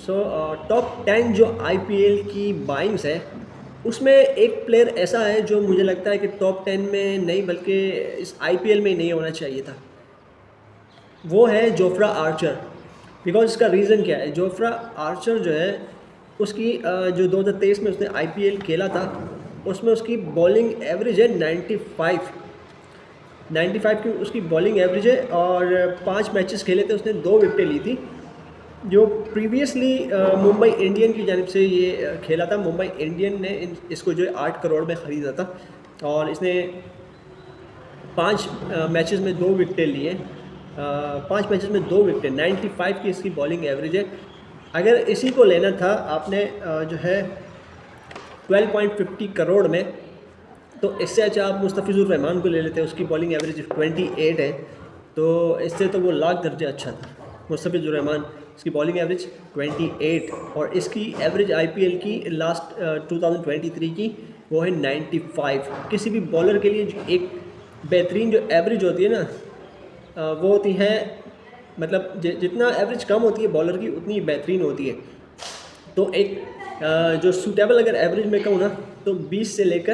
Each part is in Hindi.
सो टॉप 10 जो आईपीएल की बाइंग्स है उसमें एक प्लेयर ऐसा है जो मुझे लगता है कि टॉप 10 में नहीं बल्कि इस आईपीएल में ही नहीं होना चाहिए था। वो है जोफ्रा आर्चर। बिकॉज इसका रीज़न क्या है, जोफ्रा आर्चर जो है उसकी जो 2023 में उसने आईपीएल खेला था उसमें उसकी बॉलिंग एवरेज है 95 की उसकी बॉलिंग एवरेज है। और 5 मैचेस खेले थे, उसने 2 विकेटें ली थी। जो प्रीवियसली मुंबई इंडियन की जानिब से ये खेला था, मुंबई इंडियन ने इसको जो है 8 करोड़ में ख़रीदा था और इसने 5 मैचेस में 2 विकेटें लिए। 5 मैचेस में 2 विकेटें, 95 की इसकी बॉलिंग एवरेज है। अगर इसी को लेना था आपने जो है 12.50 करोड़ में, तो इससे अच्छा आप मुस्तफिजुर रहमान को ले लेते हैं, उसकी बॉलिंग एवरेज 28 है। तो इससे तो वो लाख दर्जे अच्छा था। मुस्तफिजुर रहमान इसकी बॉलिंग एवरेज 28 और इसकी एवरेज आईपीएल की लास्ट 2023 की वो है 95। किसी भी बॉलर के लिए एक बेहतरीन जो एवरेज होती है ना वो होती है, मतलब जितना एवरेज कम होती है बॉलर की उतनी बेहतरीन होती है। तो एक जो सूटेबल अगर एवरेज में कहूँ ना तो 20 से लेकर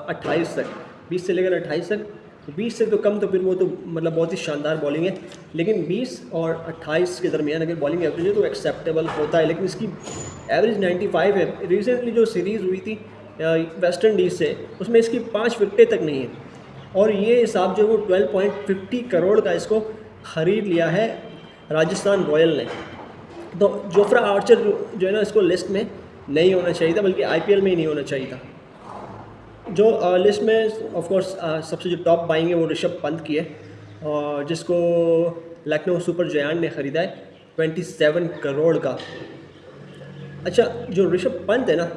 28 तक, 20 से लेकर 28 तक। 20 से तो कम तो फिर वो तो मतलब बहुत ही शानदार बॉलिंग है, लेकिन 20 और 28 के दरमियान अगर बॉलिंग एवरेज है तो एक्सेप्टेबल होता है। लेकिन इसकी एवरेज 95 है। रिसेंटली जो सीरीज़ हुई थी वेस्ट इंडीज़ से, उसमें इसकी 5 विकेटें तक नहीं है और ये हिसाब जो है वो 12.50 करोड़ का इसको ख़रीद लिया है राजस्थान रॉयल ने। तो जोफ्रा आर्चर जो है ना इसको लिस्ट में नहीं होना चाहिए था, बल्कि आईपीएल में ही नहीं होना चाहिए था। जो लिस्ट में ऑफ कोर्स सबसे जो टॉप बाइंग है वो ऋषभ पंत की है और जिसको लखनऊ सुपर जायंट ने ख़रीदा है 27 करोड़ का। अच्छा, जो ऋषभ पंत है ना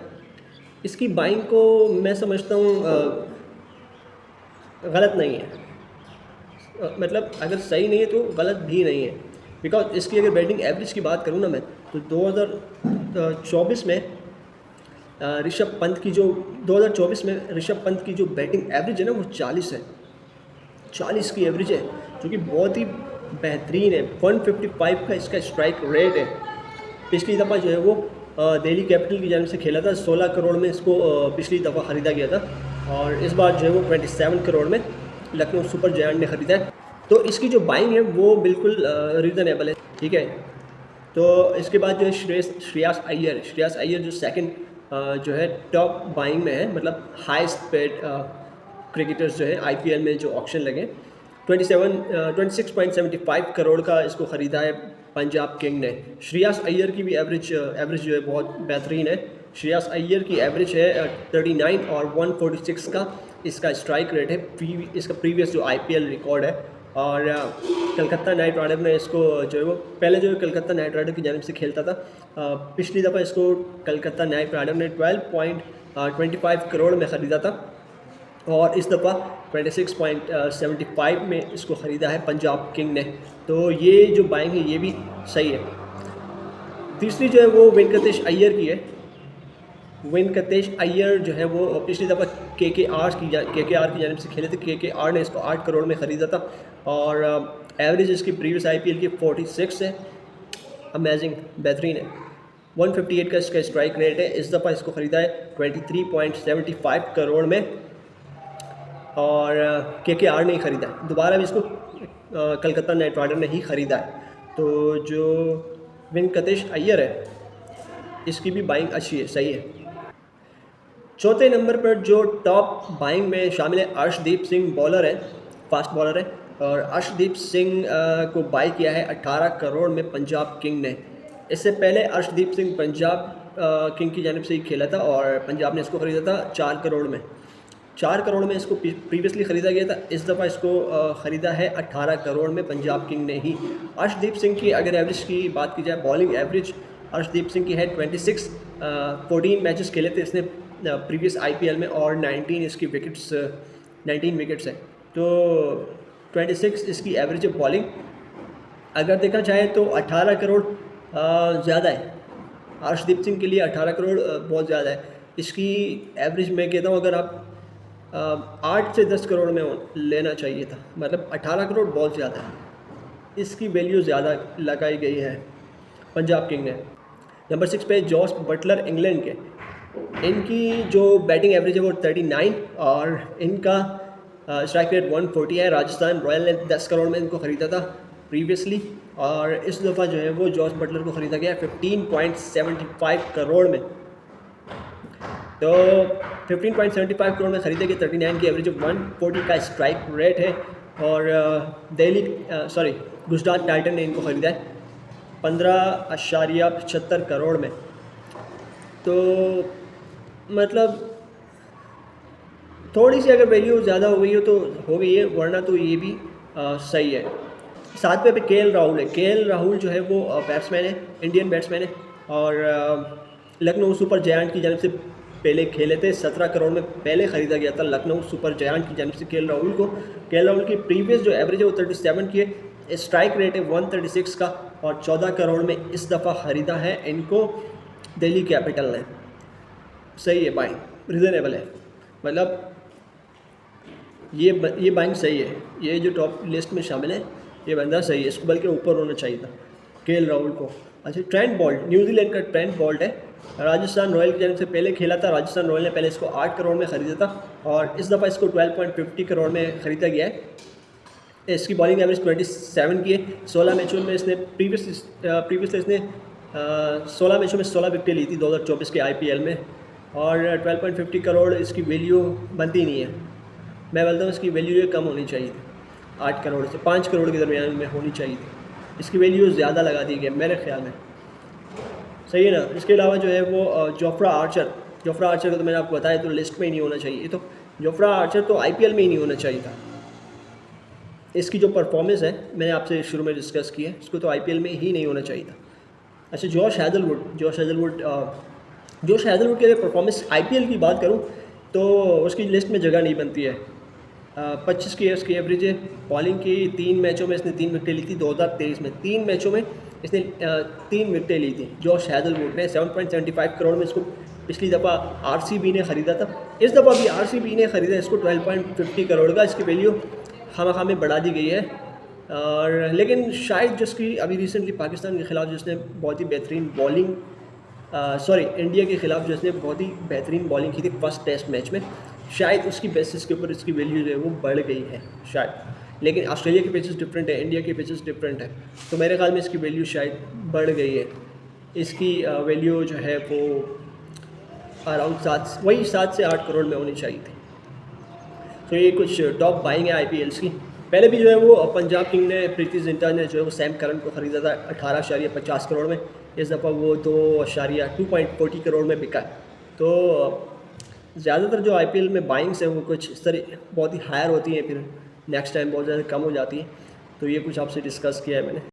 इसकी बाइंग को मैं समझता हूँ गलत नहीं है। मतलब अगर सही नहीं है तो गलत भी नहीं है। बिकॉज इसकी अगर बैटिंग एवरेज की बात करूँ ना मैं, तो 2024 में ऋषभ पंत की जो 2024 में ऋषभ पंत की जो बैटिंग एवरेज है ना वो 40 है। 40 की एवरेज है जो कि बहुत ही बेहतरीन है। 155 का इसका स्ट्राइक रेट है। पिछली दफ़ा जो है वो दिल्ली कैपिटल की जानिब से खेला था, 16 करोड़ में इसको पिछली दफ़ा ख़रीदा गया था और इस बार जो है वो 27 करोड़ में लखनऊ सुपर जायंट ने ख़रीदा है। तो इसकी जो बाइंग है वो बिल्कुल रीज़नेबल है, ठीक है। तो इसके बाद जो है श्रेयस अय्यर जो सेकंड जो है टॉप बाइंग में है, मतलब हाईएस्ट पेड क्रिकेटर्स जो है आईपीएल में जो ऑक्शन लगे 26.75 करोड़ का इसको ख़रीदा है पंजाब किंग ने। श्रेयस अय्यर की भी एवरेज जो है बहुत बेहतरीन है। श्रेयस अय्यर की एवरेज है 39 और 146 का इसका स्ट्राइक रेट है। इसका प्रीवियस जो आईपीएल रिकॉर्ड है और कलकत्ता नाइट राइडर ने इसको जो है वो पहले जो है कलकत्ता नाइट राइडर की जानिब से खेलता था। पिछली दफ़ा इसको कलकत्ता नाइट राइडर ने 12.25 करोड़ में ख़रीदा था और इस दफ़ा 26.75 में इसको ख़रीदा है पंजाब किंग ने। तो ये जो बाइंग है ये भी सही है। तीसरी जो है वो वेंकटेश अय्यर की है। वेंकटेश अय्यर जो है वो पिछली दफ़ा केकेआर की जानिब से खेले थे। केकेआर ने इसको 8 करोड़ में ख़रीदा था और एवरेज इसकी प्रीवियस आईपीएल की 46 है। अमेजिंग, बेहतरीन है। 158 का इसका स्ट्राइक रेट है। इस दफ़ा इसको ख़रीदा है 23.75 करोड़ में और केकेआर ने ही ख़रीदा है। दोबारा भी इसको कलकत्ता नाइट राइडर ने ही ख़रीदा है। तो जो वेंकटेश अय्यर है इसकी भी बाइंग अच्छी है, सही है। चौथे नंबर पर जो टॉप बाइंग में शामिल है अर्शदीप सिंह, बॉलर है, फास्ट बॉलर है और अर्शदीप सिंह को बाई किया है 18 करोड़ में पंजाब किंग ने। इससे पहले अर्शदीप सिंह पंजाब किंग की जानिब से ही खेला था और पंजाब ने इसको ख़रीदा था 4 करोड़ में। 4 करोड़ में इसको प्रीवियसली ख़रीदा गया था। इस दफ़ा इसको ख़रीदा है 18 करोड़ में पंजाब किंग ने ही। अर्शदीप सिंह की अगर एवरेज की बात की जाए, बॉलिंग एवरेज अर्शदीप सिंह की है 26। 14 मैचेस खेले थे इसने प्रीवियस आईपीएल में और 19 इसकी विकेट्स 19 विकेट्स है। तो 26 इसकी एवरेज है बॉलिंग। अगर देखा जाए तो 18 करोड़ ज़्यादा है। अर्शदीप सिंह के लिए 18 करोड़ बहुत ज़्यादा है। इसकी एवरेज मैं कहता हूँ अगर आप 8 से 10 करोड़ में लेना चाहिए था। मतलब 18 करोड़ बहुत ज़्यादा है, इसकी वैल्यू ज़्यादा लगाई गई है पंजाब किंग ने। नंबर 6 पे जॉस बटलर इंग्लैंड के, इनकी जो बैटिंग एवरेज है वो 39 और इनका स्ट्राइक रेट 140 है। राजस्थान रॉयल ने 10 करोड़ में इनको ख़रीदा था प्रीवियसली, और इस दफ़ा जो है वो जॉस बटलर को ख़रीदा गया 15.75 करोड़ में। तो 15.75 करोड़ में ख़रीदे गए, 39 की एवरेज, 140 का स्ट्राइक रेट है। और गुजरात टाइटन ने इनको ख़रीदा है 15.75 करोड़ में। तो मतलब थोड़ी सी अगर वैल्यू ज़्यादा हो गई हो तो हो गई है, वरना तो ये भी सही है। 7 पे के.एल. राहुल है। के.एल. राहुल जो है वो बैट्समैन है, इंडियन बैट्समैन है, और लखनऊ सुपर जायंट की जानिब से पहले खेले थे। 17 करोड़ में पहले ख़रीदा गया था लखनऊ सुपर जायंट की जानिब से के.एल. राहुल को। के.एल. राहुल की प्रीवियस जो एवरेज है वो 37 की है, स्ट्राइक रेट है 136 का, और 14 करोड़ में इस दफ़ा ख़रीदा है इनको दिल्ली कैपिटल ने। सही है, बाइंग रीज़नेबल है, मतलब ये बाइंग सही है। ये जो टॉप लिस्ट में शामिल है ये बंदा सही है, इसको बल्कि ऊपर होना चाहिए था के.एल. राहुल को। अच्छा, ट्रेंट बोल्ट, न्यूजीलैंड का ट्रेंट बोल्ट है, राजस्थान रॉयल की जानिब से पहले खेला था। राजस्थान रॉयल ने पहले इसको 8 करोड़ में ख़रीदा था, और इस दफ़ा इसको 12.50 करोड़ में ख़रीदा गया है। इसकी बॉलिंग एवरेज 27 की है। 16 मैचों में इसने प्रीवियस इसने 16 मैचों में 16 विकेटें ली थी 2024 के IPL में, और 12.50 करोड़ इसकी वैल्यू बनती नहीं है। मैं बोलता हूँ इसकी वैल्यू कम होनी चाहिए थी, 8 करोड़ से 5 करोड़ के दरमियान में होनी चाहिए थी। इसकी वैल्यू ज़्यादा लगा दी गई मेरे ख्याल में, सही है ना। इसके अलावा जो है वो जोफ्रा आर्चर को तो मैंने आपको बताया, तो लिस्ट में ही नहीं होना चाहिए। तो जोफ्रा आर्चर तो IPL में ही नहीं होना चाहिए था। इसकी जो परफॉर्मेंस है मैंने आपसे शुरू में डिस्कस की है, इसको तो IPL में ही नहीं होना चाहिए था। अच्छा, जोश हैज़लवुड की अगर परफॉर्मेंस IPL की बात करूँ तो उसकी लिस्ट में जगह नहीं बनती है। 25 की उसकी एवरेज है। बॉलिंग की 3 मैचों में इसने 3 विकेटें ली थी 2023 में। 3 मैचों में इसने 3 विकेटें ली थी जोश हैज़लवुड ने। 7.75 करोड़ में इसको पिछली दफ़ा RCB ने ख़रीदा था, इस दफ़ा भी RCB ने ख़रीदा इसको 12.50 करोड़ का। इसकी वैल्यू खामा में बढ़ा दी गई है, और लेकिन शायद जिसकी अभी रिसेंटली पाकिस्तान के ख़िलाफ़ जिसने बहुत ही बेहतरीन बॉलिंग इंडिया के ख़िलाफ़ जिसने बहुत ही बेहतरीन बॉलिंग की थी फर्स्ट टेस्ट मैच में, शायद उसकी बेसिस के ऊपर इसकी वैल्यू जो है वो बढ़ गई है शायद। लेकिन ऑस्ट्रेलिया के पिचेस डिफरेंट है, इंडिया के पिचेस डिफरेंट है, तो मेरे ख्याल में इसकी वैल्यू शायद बढ़ गई है। इसकी वैल्यू जो है वो अराउंड 7 से 8 करोड़ में होनी चाहिए थी। तो ये कुछ टॉप बाइंग है IPLs की। पहले भी जो है वो पंजाब किंग ने, प्रीति जिंटा ने जो है वो सैम करन को ख़रीदा था 18.50 करोड़ में। इस दफ़ा वो 2.40 करोड़ में बिका है। तो ज़्यादातर जो IPL में बाइंग्स हैं वो कुछ इस तरह बहुत ही हायर होती हैं, फिर नेक्स्ट टाइम बहुत ज़्यादा कम हो जाती हैं। तो ये कुछ आपसे डिस्कस किया है मैंने।